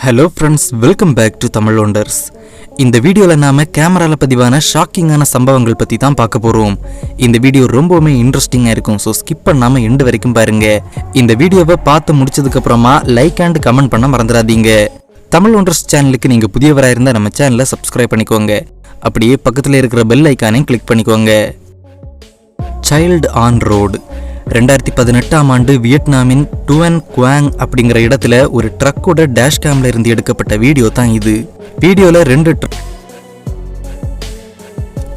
Hello friends, welcome back to Tamil wonders. இந்த வீடியோவில் நாம் கேமராவில் பதிவான ஷாக்கிங்கான சம்பவங்கள் பற்றி தான் பார்க்க போகிறோம். இந்த வீடியோ ரொம்பவுமே இன்ட்ரெஸ்டிங்காக இருக்கும். ஸோ ஸ்கிப் பண்ணாமல் எண்டு வரைக்கும் பாருங்கள். இந்த வீடியோவை பார்த்து முடிச்சதுக்கப்புறமா லைக் அண்ட் கமெண்ட் பண்ண மறந்துடாதீங்க. தமிழ் ஒண்டர்ஸ் சேனலுக்கு நீங்கள் புதியவராக இருந்தால் நம்ம சேனலை சப்ஸ்கிரைப் பண்ணிக்கோங்க. அப்படியே பக்கத்தில் இருக்கிற பெல் ஐக்கானையும் கிளிக் பண்ணிக்கோங்க. Child on road. 2018ஆம் ஆண்டு வியட்நாமின் டுவன் குவாங் அப்படிங்கிற இடத்துல ஒரு ட்ரக்கோட டேஷ் கேம்ல இருந்து எடுக்கப்பட்ட வீடியோ தான் இது. வீடியோல 2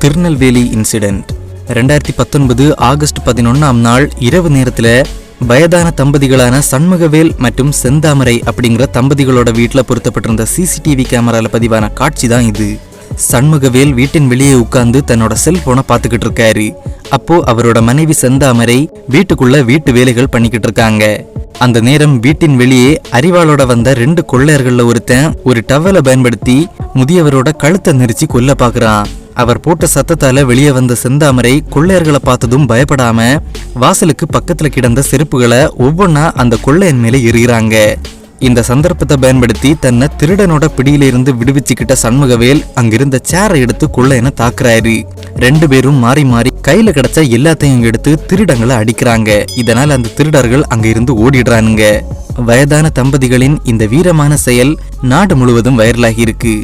திருநெல்வேலி இன்சிடென்ட். 2019 ஆகஸ்ட் 11ஆம் நாள் இரவு நேரத்தில் வயதான தம்பதிகளான சண்முகவேல் மற்றும் செந்தாமரை அப்படிங்கிற தம்பதிகளோட வீட்டில் பொருத்தப்பட்டிருந்த சிசிடிவி கேமரால பதிவான காட்சி தான் இது. சண்முகவேல் வீட்டின் வெளியே உட்கார்ந்து தன்னோட செல்போனை பார்த்துக்கிட்டு இருக்காரு. அப்போ அவரோட மனைவி செந்தாமரை வீட்டுக்குள்ள வீட்டு வேலைகள் பண்ணிக்கிட்டு இருக்காங்க. அந்த நேரம் வீட்டின் வெளியே அறிவாளோட வந்த 2 கொள்ளையர்கள்ல ஒருத்தன் ஒரு டவலை பயன்படுத்தி முதியவரோட கழுத்தை நெரிச்சு கொல்ல பாக்குறான். அவர் போட்ட சத்தத்தால வெளியே வந்த செந்தாமரை கொள்ளையர்களை பார்த்ததும் பயப்படாம வாசலுக்கு பக்கத்துல கிடந்த செருப்புகளை ஒவ்வொன்னா அந்த கொள்ளையன் மேல எறிகிறாங்க. இந்த சந்தர்ப்பத்தை பயன்படுத்தி தன்னை திருடனோட பிடியிலிருந்து விடுவிச்சுக்கிட்ட சண்முகவேல் அங்கிருந்த சேரை எடுத்து கொள்ளையனை தாக்குறாரு. 2 பேரும் மாறி மாறி கையில கிடைச்ச எல்லாத்தையும் எடுத்து திருடங்களை அடிக்கிறாங்க. இதனால் அந்த திருடர்கள் அங்க இருந்து ஓடிடுறானுங்க. வயதான தம்பதிகளின் இந்த வீரமான செயல் நாடு முழுவதும் வைரலாகி இருக்கு.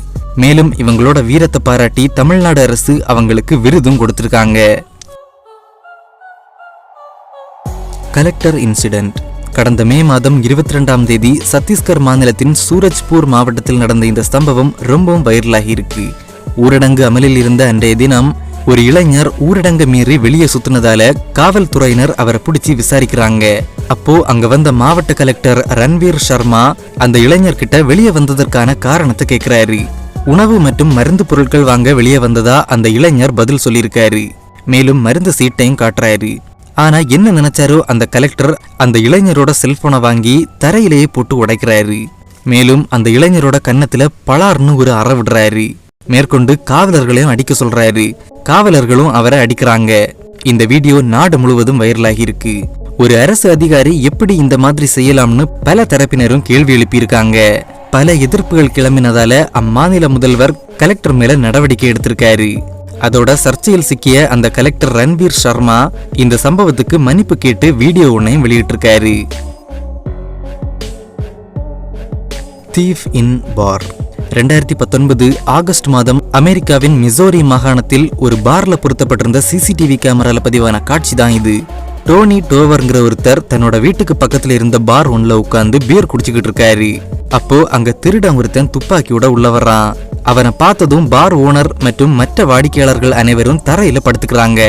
மேலும் இவங்களோட வீரத்தை பாராட்டி தமிழ்நாடு அரசு அவங்களுக்கு விருதும் கொடுத்திருக்காங்க. Collector incident. கடந்த மே மாதம் 22ஆம் தேதி சத்தீஸ்கர் மாநிலத்தின் சூரஜ்பூர் மாவட்டத்தில் நடந்த இந்த சம்பவம் ரொம்பவும் வைரலாகி இருக்கு. ஊரடங்கு அமலில் இருந்த அன்றைய தினம் ஒரு இளைஞர் ஊரடங்கு மீறி வெளியே சுத்தினதால காவல்துறையினர் அவரை பிடிச்சி விசாரிக்கிறாங்க. அப்போ அங்க வந்த மாவட்ட கலெக்டர் ரன்வீர் சர்மா அந்த இளைஞர்கிட்ட வெளியே வந்ததற்கான காரணத்தை கேட்கிறாரு. உணவு மற்றும் மருந்து பொருட்கள் வாங்க வெளியே வந்ததா அந்த இளைஞர் பதில் சொல்லியிருக்காரு. மேலும் மருந்து சீட்டையும் காட்டுறாரு. ஆனா என்ன நினைச்சாரோ அந்த கலெக்டர் அந்த இளைஞரோட செல்போனை வாங்கி தரையிலேயே போட்டு உடைக்கிறாரு. மேலும் அந்த இளைஞரோட கன்னத்துல பலார்னு ஒரு அற விடுறாரு. மேற்கொண்டு காவலர்களையும் அடிக்க சொல்றாரு. காவலர்களும் அவரை அடிக்கிறாங்க. இந்த வீடியோ நாடு முழுவதும் வைரலாகி இருக்கு. ஒரு அரசு அதிகாரி எப்படி இந்த மாதிரி செய்யலாம்னு பல தரப்பினரும் கேள்வி எழுப்பியிருக்காங்க. பல எதிர்ப்புகள் கிளம்பினதால அம்மாநில முதல்வர் கலெக்டர் மேல நடவடிக்கை எடுத்திருக்காரு. அதோட சர்ச்சையில் சிக்கிய அந்த கலெக்டர் ரன்வீர் சர்மா இந்த சம்பவத்துக்கு மன்னிப்பு கேட்டு வீடியோ ஒன்னையும் வெளியிட்டிருக்காரு. தீஃப் இன் பார். 2019 ஆகஸ்ட் மாதம் அமெரிக்காவின் மிசோரி மாகாணத்தில் ஒரு பார்ல பொருத்தப்பட்டிருந்த சிசிடிவி கேமரால பதிவான காட்சி தான் இது. டோனி டோவர்ங்கிற ஒருத்தர் தன்னோட வீட்டுக்கு பக்கத்துல இருந்த பார் ஒன்ல உட்கார்ந்து பியர் குடிச்சுக்கிட்டு இருக்காரு. அப்போ அங்க திருடன் ஒருத்தன் துப்பாக்கியோட உள்ள வர்றான். அவனை பார்த்ததும் பார் ஓனர் மற்றும் மற்ற வாடிக்கையாளர்கள் அனைவரும் தரையில படுத்துக்கிறாங்க.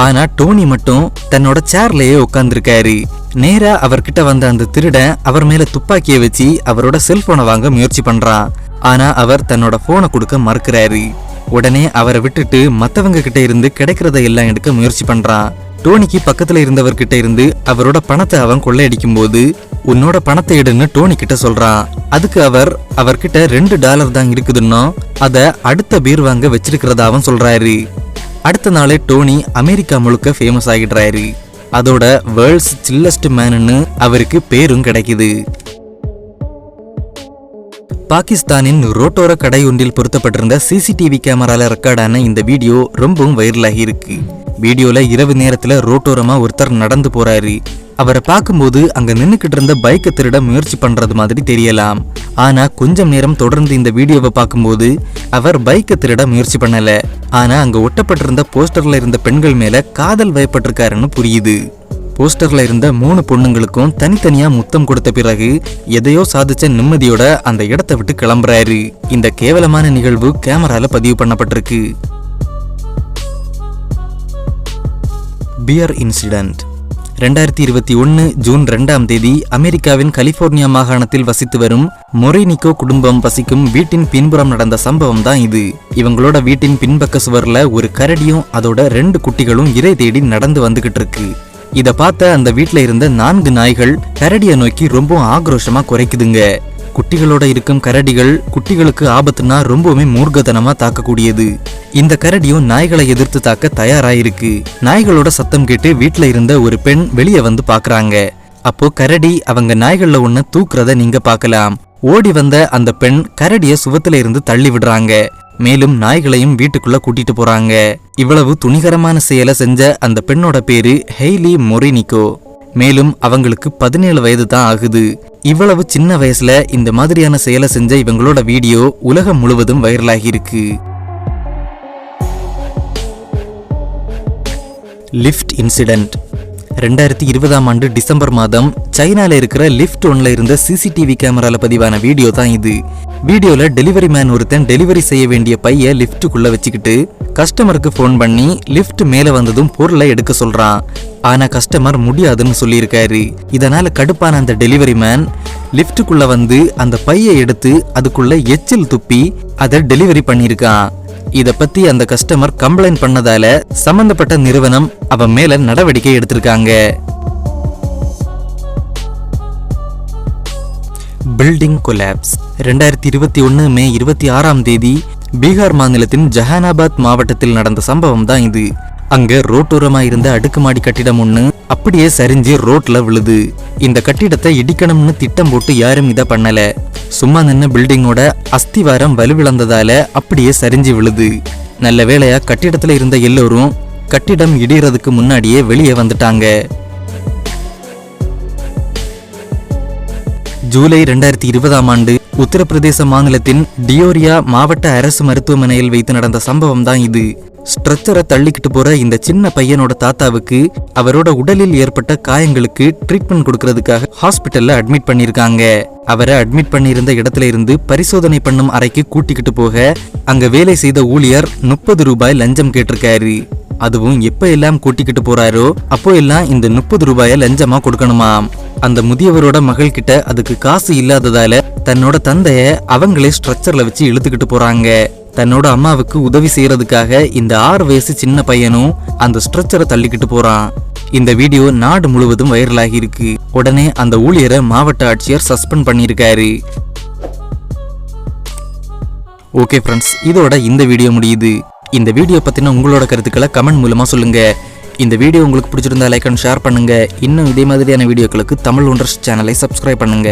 ஆனா டோனி மட்டும் தன்னோட சேர்லயே உட்கார்ந்துருக்காரு. நேரா அவர்கிட்ட வந்த அந்த திருடன் அவர் மேல துப்பாக்கியை வச்சு அவரோட செல்போனை வாங்க முயற்சி பண்றான். ஆனா அவர் தன்னோட போனை கொடுக்க மறுக்கிறாரு. உடனே அவரை விட்டுட்டு மத்தவங்க கிட்ட இருந்து கிடைக்கிறத எல்லாம் எடுக்க முயற்சி பண்றான். டோனிக்கு பக்கத்துல இருந்தவர்கிட்ட இருந்து அவரோட பணத்தை அவன் கொள்ளையடிக்கும் போது உன்னோட பணத்தை எடுன்னு டோனி கிட்ட சொல்றான். அதுக்கு அவர்கிட்ட $2 தான் இருக்குதுன்னோ அத அடுத்த பீர் வாங்க வச்சிருக்கிறதா அவன் சொல்றாரு. அடுத்த நாளே டோனி அமெரிக்கா முழுக்க ஃபேமஸ் ஆகிடுறாரு. அதோட வேர்ல்ட்ஸ் சில்லஸ்ட் மேன்னு அவருக்கு பேரும் கிடைக்குது. பாகிஸ்தானின் ரோட்டோர கடை ஒன்றில் பொருத்தப்பட்டிருந்த சிசிடிவி கேமரால ரெக்கார்டான இந்த வீடியோ ரொம்பவும் வைரலாகி இருக்கு. வீடியோல இரவு நேரத்துல ரோட்டோரமா ஒருத்தர் நடந்து போறாரு. அவரை பார்க்கும்போது அங்க நின்னுக்கிட்டு இருந்த பைக்கை திருட முயற்சி பண்றது மாதிரி தெரியலாம். ஆனா கொஞ்சம் நேரம் தொடர்ந்து இந்த வீடியோவை பார்க்கும்போது அவர் பைக்கை திருட முயற்சி பண்ணல. ஆனா அங்க ஒட்டப்பட்டிருந்த போஸ்டர்ல இருந்த பெண்கள் மேல காதல் வயப்பட்டிருக்காருன்னு புரியுது. போஸ்டர்ல இருந்த 3 பொண்ணுங்களுக்கும் தனித்தனியா முத்தம் கொடுத்த பிறகு எதையோ சாதிச்ச நிம்மதியோட அந்த இடத்தை விட்டு கிளம்புறாரு. இந்த கேவலமான நிகழ்வு கேமரால பதிவு பண்ணப்பட்டிருக்கு. Pier incident. 2021 ஜூன் 2ஆம் தேதி அமெரிக்காவின் கலிபோர்னியா மாகாணத்தில் வசித்து வரும் மொரினிகோ குடும்பம் வசிக்கும் வீட்டின் பின்புறம் நடந்த சம்பவம் தான் இது. இவங்களோட வீட்டின் பின்பக்க சுவர்ல ஒரு கரடியும் அதோட 2 குட்டிகளும் இறை தேடி நடந்து வந்துகிட்டு இருக்கு. இத பார்த்த அந்த வீட்டுல இருந்த 4 நாய்கள் கரடியை நோக்கி ரொம்ப ஆக்ரோஷமா குறைக்குதுங்க. குட்டிகளோட இருக்கும் கரடிகள் குட்டிகளுக்கு ஆபத்துனா ரொம்பவுமே மூர்க்கத்தனமா தாக்கக்கூடியது. இந்த கரடியும் நாய்களை எதிர்த்து தாக்க தயாராயிருக்கு. நாய்களோட சத்தம் கேட்டு வீட்டுல இருந்த ஒரு பெண் வெளியே வந்து பாக்குறாங்க. அப்போ கரடி அவங்க நாய்கள்ல ஒண்ணு தூக்குறத நீங்க பார்க்கலாம். ஓடி வந்த அந்த பெண் கரடிய சுவத்துல இருந்து தள்ளி விடுறாங்க. மேலும் நாய்களையும் வீட்டுக்குள்ள கூட்டிட்டு போறாங்க. இவ்வளவு துணிகரமான செயலை செஞ்ச அந்த பெண்ணோட பேரு ஹெய்லி மொரினிகோ. மேலும் அவங்களுக்கு 17 வயது தான் ஆகுது. இவ்வளவு சின்ன வயசுல இந்த மாதிரியான செயலை செஞ்ச இவங்களோட வீடியோ உலகம் முழுவதும் வைரலாகி இருக்கு. Lift incident. 2020ஆம் ஆண்டு டிசம்பர் மாதம் சைனால இருக்கிற லிஃப்ட் ஒன்ல இருந்த சிசிடிவி கேமரால பதிவான வீடியோ தான் இது. வீடியோல டெலிவரி மேன் ஒருத்தன் டெலிவரி செய்ய வேண்டிய பைய லிஃப்ட்டுக்குள்ள வச்சுக்கிட்டு கஸ்டமருக்கு போன் பண்ணி லிஃப்ட் மேல வந்ததும் பொருளை எடுக்க சொல்றான். ஆனா கஸ்டமர் முடியாதுன்னு சொல்லியிருக்காரு. இதனால கடுப்பான அந்த டெலிவரி மேன் லிஃப்ட்டுக்குள்ள வந்து அந்த பையை எடுத்து அதுக்குள்ள எச்சில் துப்பி அதை டெலிவரி பண்ணியிருக்கான். இத பத்தி அந்த கஸ்டமர் கம்ப்ளைண்ட் பண்ணதால சம்பந்தப்பட்ட நிறுவனம் அவன் மேல நடவடிக்கை எடுத்திருக்காங்க. Building collapse. 2021 மே 26ஆம் தேதி பீகார் மாநிலத்தின் ஜஹானாபாத் மாவட்டத்தில் நடந்த சம்பவம் தான் இது. அங்க ரோட்டோரமா இருந்த அடுக்குமாடி கட்டிடம் ஒண்ணு அப்படியே சரிஞ்சு ரோட்ல விழுது. இந்த கட்டிடத்தை இடிக்கணும்னு திட்டம் போட்டு யாரும் இத பண்ணல. சும்மா நின்ன பில்டிங்கோட அஸ்திவாரம் வலுவிழந்ததால அப்படியே சரிஞ்சு விழுது. நல்ல வேளையா கட்டிடத்துல இருந்த எல்லோரும் கட்டிடம் இடிறதுக்கு முன்னாடியே வெளியே வந்துட்டாங்க. ஜூலை 2020ஆம் ஆண்டு உத்தரப்பிரதேச மாநிலத்தின் டியோரியா மாவட்ட அரசு மருத்துவமனையில் வைத்து நடந்த சம்பவம் தான் இது. ஸ்ட்ரெச்சரை தள்ளிக்கிட்டு போற இந்த சின்ன பையனோட தாத்தாவுக்கு அவரோட உடலில் ஏற்பட்ட காயங்களுக்கு ட்ரீட்மெண்ட் கொடுக்கறதுக்காக ஹாஸ்பிட்டல்ல அட்மிட் பண்ணிருக்காங்க. அவரை அட்மிட் பண்ணியிருந்த இடத்துல இருந்து பரிசோதனை பண்ணும் அறைக்கு கூட்டிக்கிட்டு போக அங்க வேலை செய்த ஊழியர் 30 ரூபாய் லஞ்சம் கேட்டிருக்காரு. அதுவும் எப்ப எல்லாம் கூட்டிக்கிட்டு போறாரோ அப்போ எல்லாம் இந்த 30 ரூபாய லஞ்சமா கொடுக்கணுமாம். அந்த முதியவரோட மகள் கிட்ட அதுக்கு காசு இல்லாததால தன்னோட தந்தைய அவங்களே ஸ்ட்ரெச்சர்ல வச்சு இழுத்துக்கிட்டு போறாங்க. தன்னோட அம்மாவுக்கு உதவி செய்யறதுக்காக இந்த 6 வயசு சின்ன பையனும் அந்த ஸ்ட்ரெச்சரை தள்ளிக்கிட்டு போறான். இந்த வீடியோ நாடு முழுவதும் வைரலாகி இருக்கு. உடனே அந்த ஊழியரை மாவட்ட ஆட்சியர் சஸ்பெண்ட் பண்ணியிருக்காரு. ஓகே ஃப்ரெண்ட்ஸ், இதோட இந்த வீடியோ முடியுது. இந்த வீடியோ பத்தின உங்களோட கருத்துக்களை கமெண்ட் மூலமா சொல்லுங்க. இந்த வீடியோ உங்களுக்கு பிடிச்சிருந்தா லைக் அண்ட் ஷேர் பண்ணுங்க. இன்னும் இதே மாதிரியான வீடியோக்களுக்கு தமிழ் ஒண்டர்ஸ் சேனலை சப்ஸ்கிரைப் பண்ணுங்க.